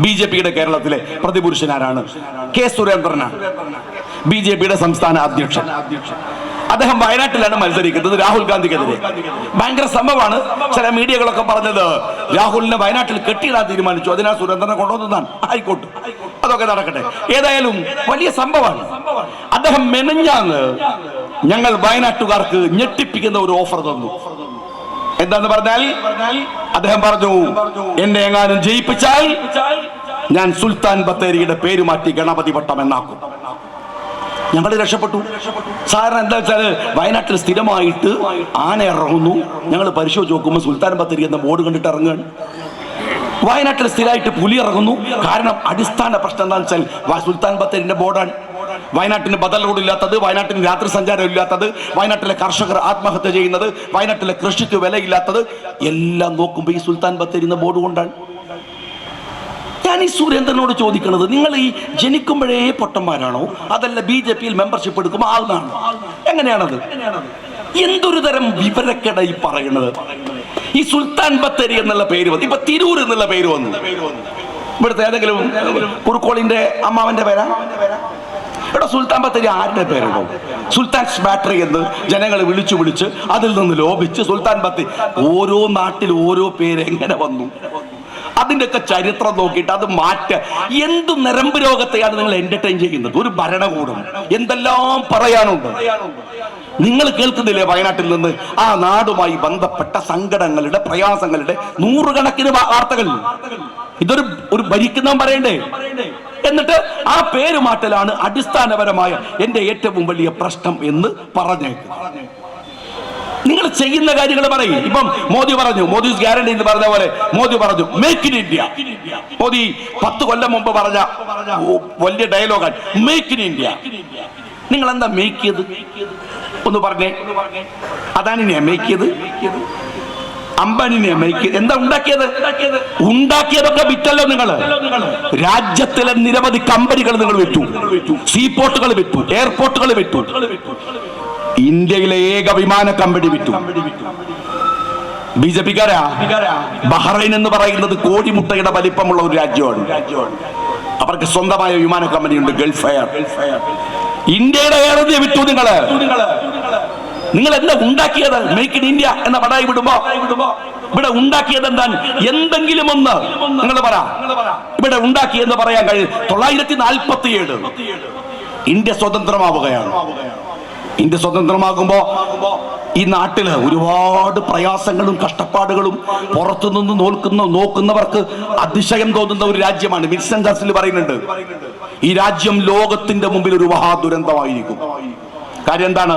BJPയുടെ കേരളത്തിലെ പ്രതിപുരുഷനാരാണ്? കെ സുരേന്ദ്രനാണ്, BJPയുടെ സംസ്ഥാന അധ്യക്ഷൻ. അദ്ദേഹം വയനാട്ടിലാണ് മത്സരിക്കുന്നത് രാഹുൽ ഗാന്ധിക്കെതിരെ. ഭയങ്കര സംഭവമാണ്. ചില മീഡിയകളൊക്കെ പറഞ്ഞത് രാഹുലിനെ വയനാട്ടിൽ കെട്ടിയിടാൻ തീരുമാനിച്ചു, അതിനാൽ സുരേന്ദ്രനെ കൊണ്ടുവന്നതാണ്. ആയിക്കോട്ടെ, അതൊക്കെ നടക്കട്ടെ. ഏതായാലും വലിയ സംഭവമാണ്. അദ്ദേഹം മെനഞ്ഞാന്ന് ഞങ്ങൾ വയനാട്ടുകാർക്ക് ഞെട്ടിപ്പിക്കുന്ന ഒരു ഓഫർ തന്നു. എന്താന്ന് പറഞ്ഞാൽ അദ്ദേഹം പറഞ്ഞു, എന്നെ എങ്ങാനും ജയിപ്പിച്ചാൽ ഞാൻ സുൽത്താൻ ബത്തേരിയുടെ പേര് മാറ്റി ഗണപതി പട്ടം എന്നാക്കും. ഞങ്ങൾ രക്ഷപ്പെട്ടു. സാധാരണ എന്താ വെച്ചാൽ വയനാട്ടിൽ സ്ഥിരമായിട്ട് ആന ഇറങ്ങുന്നു, ഞങ്ങൾ പരിശോധിച്ച് നോക്കുമ്പോൾ സുൽത്താൻ ബത്തേരി എന്ന ബോർഡ് കണ്ടിട്ട് ഇറങ്ങുകയാണ്. വയനാട്ടിൽ സ്ഥിരമായിട്ട് പുലി ഇറങ്ങുന്നു. കാരണം അടിസ്ഥാന പ്രശ്നം എന്താണെന്ന് വെച്ചാൽ സുൽത്താൻ ബത്തേരിന്റെ ബോർഡാണ്. വയനാട്ടിന് ബദൽ റോഡ് ഇല്ലാത്തത്, വയനാട്ടിന് രാത്രി സഞ്ചാരം ഇല്ലാത്തത്, വയനാട്ടിലെ കർഷകർ ആത്മഹത്യ ചെയ്യുന്നത്, വയനാട്ടിലെ കൃഷിക്ക് വിലയില്ലാത്തത് എല്ലാം നോക്കുമ്പോൾ ഈ സുൽത്താൻ ബത്തേരി എന്ന ബോർഡ് കൊണ്ടാണ്. ഞാൻ ഈ സുരേന്ദ്രനോട് ചോദിക്കുന്നത്, നിങ്ങൾ ഈ ജനിക്കുമ്പോഴേ പൊട്ടന്മാരാണോ, അതല്ല BJPയിൽ മെമ്പർഷിപ്പ് എടുക്കുമ്പോൾ ആകുന്നതാണോ? എങ്ങനെയാണത്? എന്തൊരു തരം വിവരക്കേട ഈ പറയുന്നത്? ഈ സുൽത്താൻ ബത്തേരി എന്നുള്ള പേര് വന്നു, ഇപ്പൊ തിരൂർ എന്നുള്ള പേര് വന്നു. ഇവിടുത്തെ ഏതെങ്കിലും കുറുക്കോളിന്റെ അമ്മാവന്റെ പേരാ? ഇവിടെ സുൽത്താൻ ബത്തേരി ആരുടെ പേരുണ്ടോ? സുൽത്താൻസ് ബാറ്ററി എന്ന് ജനങ്ങൾ വിളിച്ച് അതിൽ നിന്ന് ലോപിച്ച് സുൽത്താൻ ബത്തേരി. ഓരോ നാട്ടിൽ ഓരോ പേര് എങ്ങനെ വന്നു? അതിൻ്റെയൊക്കെ ചരിത്രം നോക്കിയിട്ട് അത് മാറ്റ. എന്ത് നരമ്പ് രോഗത്തെയാണ് നിങ്ങൾ എന്റർടൈൻ ചെയ്യുന്നത്? ഒരു ഭരണകൂടം എന്തെല്ലാം പറയാനുണ്ട്. നിങ്ങൾ കേൾക്കുന്നില്ലേ വയനാട്ടിൽ നിന്ന് ആ നാടുമായി ബന്ധപ്പെട്ട സങ്കടങ്ങളുടെ, പ്രയാസങ്ങളുടെ നൂറുകണക്കിന് വാർത്തകൾ? ഇതൊരു ഭരിക്കുന്നവൻ പറയണ്ടേ? എന്നിട്ട് ആ പേര് മാറ്റലാണ് അടിസ്ഥാനപരമായ എന്റെ ഏറ്റവും വലിയ പ്രശ്നം എന്ന് പറഞ്ഞേക്ക്. നിങ്ങൾ ചെയ്യുന്ന കാര്യങ്ങൾ പറയും. ഇപ്പം മോദി പറഞ്ഞു, മോദി ഗ്യാരണ്ടി എന്ന് പറഞ്ഞ പോലെ മോദി പറഞ്ഞു മേക്ക് ഇൻ ഇന്ത്യ. മോദി 10 കൊല്ലം മുമ്പ് പറഞ്ഞ വലിയ ഡയലോഗാണ് മേക്ക് ഇൻ ഇന്ത്യ. നിങ്ങൾ എന്താ മേക്ക് ചെയ്ത്? ഒന്ന് പറഞ്ഞേ. അദാനിനെയാ മേക്ക് ചെയ്ത്? അംബാനിനെ മേക്ക് ചെയ്ത്? എന്താ ഉണ്ടാക്കിയത്? ഉണ്ടാക്കിയതൊക്കെ വിറ്റല്ലോ നിങ്ങൾ. രാജ്യത്തിലെ നിരവധി കമ്പനികൾ നിങ്ങൾ വിറ്റു. സീപോർട്ടുകൾ വിറ്റു, എയർപോർട്ടുകൾ വിറ്റു. ഇന്ത്യയിലെ ഏക വിമാന കമ്പനി വിറ്റു. BJPക്കാരാ. ബഹ്റൈൻ എന്ന് പറയുന്നത് കോടിമുട്ടയുടെ വലിപ്പമുള്ള ഒരു രാജ്യമാണ്. അവർക്ക് സ്വന്തമായ വിമാന കമ്പനിയുണ്ട്, ഗൾഫ് എയർ. ഇന്ത്യയുടെ എയർ വിറ്റു നിങ്ങള്. നിങ്ങൾ എന്താ ഉണ്ടാക്കിയത്? മേക്ക് ഇൻ ഇന്ത്യ എന്ന പടായി വിടുമ്പോ ഇവിടെ ഉണ്ടാക്കിയത് എന്താണ്? എന്തെങ്കിലും ഒന്ന് നിങ്ങൾ പറ. ഇവിടെ ഉണ്ടാക്കിയെന്ന് പറയാൻ കഴിയും. 947 ഇന്ത്യ സ്വതന്ത്രമാവുകയാണ്. ഇന്ത്യ സ്വതന്ത്രമാകുമ്പോ ഈ നാട്ടില് ഒരുപാട് പ്രയാസങ്ങളും കഷ്ടപ്പാടുകളും പുറത്തുനിന്ന് നോക്കുന്നവർക്ക് അതിശയം തോന്നുന്ന ഒരു രാജ്യമാണ്. വിൻസ്റ്റൺ ചർച്ചിൽ പറയുന്നുണ്ട്, ഈ രാജ്യം ലോകത്തിന്റെ മുമ്പിൽ ഒരു മഹാദുരന്തമായിരിക്കും. കാര്യം എന്താണ്?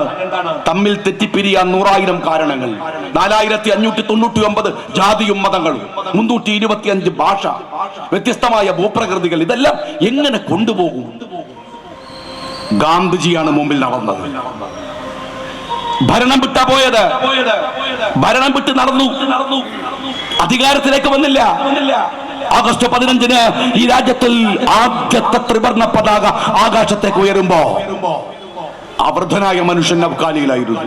തമ്മിൽ തെറ്റിപ്പിരിയാൻ 100,000 കാരണങ്ങൾ, 4599 ജാതിയും മതങ്ങളും, 325 ഭാഷ, വ്യത്യസ്തമായ ഭൂപ്രകൃതികൾ. ഇതെല്ലാം എങ്ങനെ കൊണ്ടുപോകും? ഗാന്ധിജിയാണ് മുമ്പിൽ നടന്നത്. ഭരണം വിട്ടാ പോയത്. ഭരണം വിട്ട് നടന്നു, അധികാരത്തിലേക്ക് വന്നില്ല. ആഗസ്റ്റ് 15-ന് ഈ രാജ്യത്തിൽ ആദ്യത്തെ ത്രിവർണ്ണ പതാക ആകാശത്തേക്ക് ഉയരുമ്പോ ആ വൃദ്ധനായ മനുഷ്യൻ അബ്കാലിയിലായിരുന്നു.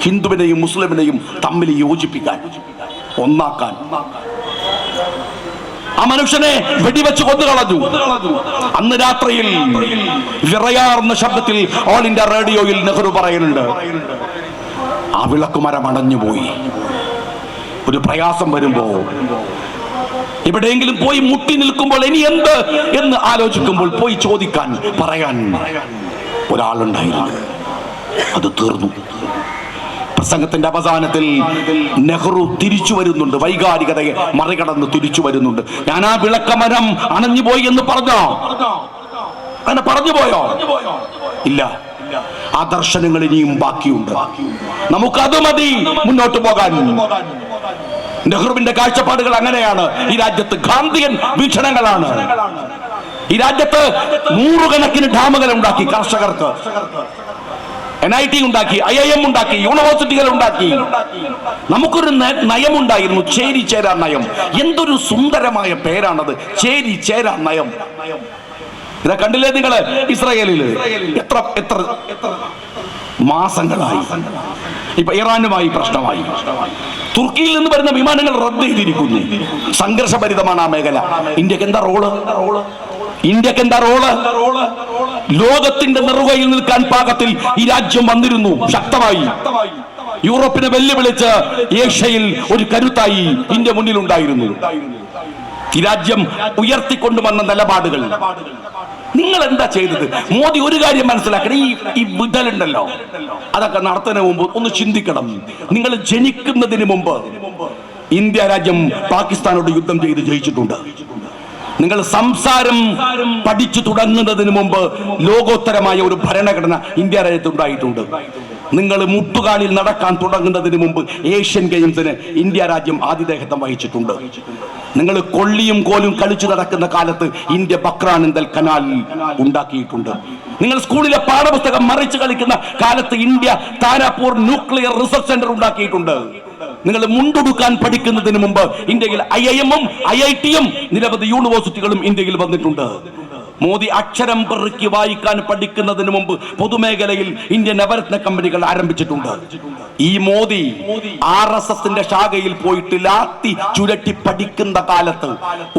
ഹിന്ദുവിനെയും മുസ്ലിമിനെയും തമ്മിൽ യോജിപ്പിക്കാൻ, ഒന്നാക്കാൻ. ആ മനുഷ്യനെ വെടിവെച്ച് കൊന്നുകളഞ്ഞു. അന്ന് രാത്രിയിൽ വിറയാർന്ന ശബ്ദത്തിൽ ഓൾ ഇന്ത്യ റേഡിയോയിൽ നെഹ്റു പറയുന്നുണ്ട്, ആ വിളക്കുമരം അണഞ്ഞുപോയി. ഒരു പ്രയാസം വരുമ്പോ, എവിടെയെങ്കിലും പോയി മുട്ടി നിൽക്കുമ്പോൾ ഇനി എന്ത് എന്ന് ആലോചിക്കുമ്പോൾ പോയി ചോദിക്കാൻ, പറയാൻ ഒരാളുണ്ടായിരുന്നു. അത് തീർന്നു. പ്രസംഗത്തിന്റെ അവസാനത്തിൽ നെഹ്റു തിരിച്ചു വരുന്നുണ്ട്, വൈകാരികതയെ മറികടന്ന് തിരിച്ചു വരുന്നുണ്ട്. ഞാൻ ആ വിളക്കമരം അണഞ്ഞുപോയി എന്ന് പറഞ്ഞോ? അങ്ങനെ പറഞ്ഞു പോയോ? ഇല്ല. ആ ദർശനങ്ങൾ ഇനിയും ബാക്കിയുണ്ട്. നമുക്കത് മതി മുന്നോട്ട് പോകാൻ. നെഹ്റുവിന്റെ കാഴ്ചപ്പാടുകൾ അങ്ങനെയാണ്. ഈ രാജ്യത്ത് ഗാന്ധിയൻ വീക്ഷണങ്ങളാണ്. ഈ രാജ്യത്ത് നൂറുകണക്കിന് ഡാമുകൾ ഉണ്ടാക്കി കർഷകർക്ക്. NIT ഉണ്ടാക്കി, IIM ഉണ്ടാക്കി, യൂണിവേഴ്സിറ്റികൾ ഉണ്ടാക്കി. നമുക്കൊരു നയമുണ്ടായിരുന്നു, ചേരി ചേരാ നയം. എന്തൊരു സുന്ദരമായ പേരാണത്, ചേരി ചേരാ നയം. ഇതാ കണ്ടില്ലേ നിങ്ങള്? ഇസ്രായേലില് എത്ര മാസങ്ങളായി ഇപ്പൊ ഇറാനുമായി പ്രശ്നമായി. തുർക്കിയിൽ നിന്ന് വരുന്ന വിമാനങ്ങൾ റദ്ദ് ചെയ്തിരിക്കുന്നു. സംഘർഷഭരിതമാണ് ആ മേഖല. ഇന്ത്യക്ക് എന്താ റോള്? ഇന്ത്യക്ക് എന്താ റോള്? ലോകത്തിന്റെ നെറുകയിൽ നിൽക്കാൻ പാകത്തിൽ ഈ രാജ്യം വന്നിരുന്നു, ശക്തമായി. യൂറോപ്പിനെ വെല്ലുവിളിച്ച് ഏഷ്യയിൽ ഒരു കരുത്തായി ഇന്ത്യ മുന്നിലുണ്ടായിരുന്നു. ഈ രാജ്യം ഉയർത്തിക്കൊണ്ടുവന്ന നിലപാടുകൾ നിങ്ങൾ എന്താ ചെയ്തത്? മോദി ഒരു കാര്യം മനസ്സിലാക്കണം, ഈ വിടലുണ്ടല്ലോ, അതൊക്കെ നടത്തുന്നതിന് മുമ്പ് ഒന്ന് ചിന്തിക്കണം. നിങ്ങൾ ജനിക്കുന്നതിന് മുമ്പ് ഇന്ത്യ രാജ്യം പാകിസ്ഥാനോട് യുദ്ധം ചെയ്ത് ജയിച്ചിട്ടുണ്ട്. നിങ്ങൾ സംസാരം പഠിച്ചു തുടങ്ങുന്നതിന് മുമ്പ് ലോകോത്തരമായ ഒരു ഭരണഘടന ഇന്ത്യ രാജ്യത്ത് ഉണ്ടായിട്ടുണ്ട്. നിങ്ങൾ മുട്ടുകാലിൽ നടക്കാൻ തുടങ്ങുന്നതിന് മുമ്പ് ഏഷ്യൻ ഗെയിംസിന് ഇന്ത്യ രാജ്യം ആതിഥേയത്വം വഹിച്ചിട്ടുണ്ട്. നിങ്ങൾ കൊള്ളിയും കോലും കളിച്ചു നടക്കുന്ന കാലത്ത് ഇന്ത്യ ബക്രാനന്ദൽ കനാൽ ഉണ്ടാക്കിയിട്ടുണ്ട്. നിങ്ങൾ സ്കൂളിലെ പാഠപുസ്തകം മറിച്ച് കളിക്കുന്ന കാലത്ത് India Tarapur nuclear research centre ഉണ്ടാക്കിയിട്ടുണ്ട്. നിങ്ങൾ മുണ്ടുടുക്കാൻ പഠിക്കുന്നതിന് മുമ്പ് ഇന്ത്യയിൽ IIM-ഉം IIT-യും നിരവധി യൂണിവേഴ്സിറ്റികളും ഇന്ത്യയിൽ വന്നിട്ടുണ്ട്. മോദി അക്ഷരം പെറുക്കി വായിക്കാൻ പഠിക്കുന്നതിന് മുമ്പ് പൊതുമേഖലയിൽ ഇന്ത്യൻ നവരത്ന കമ്പനികൾ ആരംഭിച്ചിട്ടുണ്ട്. ഈ മോദി RSSന്റെ ശാഖയിൽ പോയിട്ട് ലാത്തി ചുരട്ടി പഠിക്കുന്ന കാലത്ത്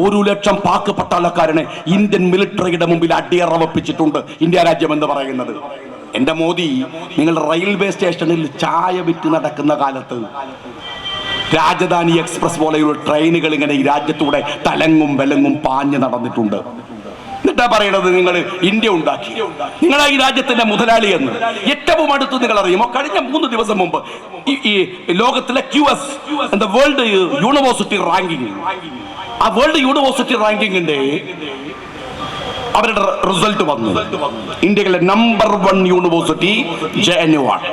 1 ലക്ഷം പാക് പട്ടാളക്കാരനെ ഇന്ത്യൻ മിലിറ്ററിയുടെ മുമ്പിൽ അടിയറവപ്പിച്ചിട്ടുണ്ട് ഇന്ത്യ രാജ്യം എന്ന് പറയുന്നത്. എന്റെ മോദി, നിങ്ങൾ റെയിൽവേ സ്റ്റേഷനിൽ ചായ വിറ്റ് നടക്കുന്ന കാലത്ത് രാജധാനി എക്സ്പ്രസ് പോലെയുള്ള ട്രെയിനുകൾ ഇങ്ങനെ ഈ രാജ്യത്തൂടെ തലങ്ങും വിലങ്ങും പാഞ്ഞു നടന്നിട്ടുണ്ട്. എന്നിട്ടാ പറയണത് നിങ്ങൾ ഇന്ത്യ ഉണ്ടാക്കി, നിങ്ങളാ ഈ രാജ്യത്തിന്റെ മുതലാളി എന്ന്. ഏറ്റവും അടുത്ത് നിങ്ങൾ അറിയുമോ, കഴിഞ്ഞ 3 ദിവസം മുമ്പ് ഈ ലോകത്തിലെ QS എന്താ വേൾഡ് യൂണിവേഴ്സിറ്റി റാങ്കിങ്, ആ വേൾഡ് യൂണിവേഴ്സിറ്റി റാങ്കിങ്ങിന്റെ അവരുടെ റിസൾട്ട് വന്നു. ഇന്ത്യയിലെ നമ്പർ 1 യൂണിവേഴ്സിറ്റി JNU ആണ്.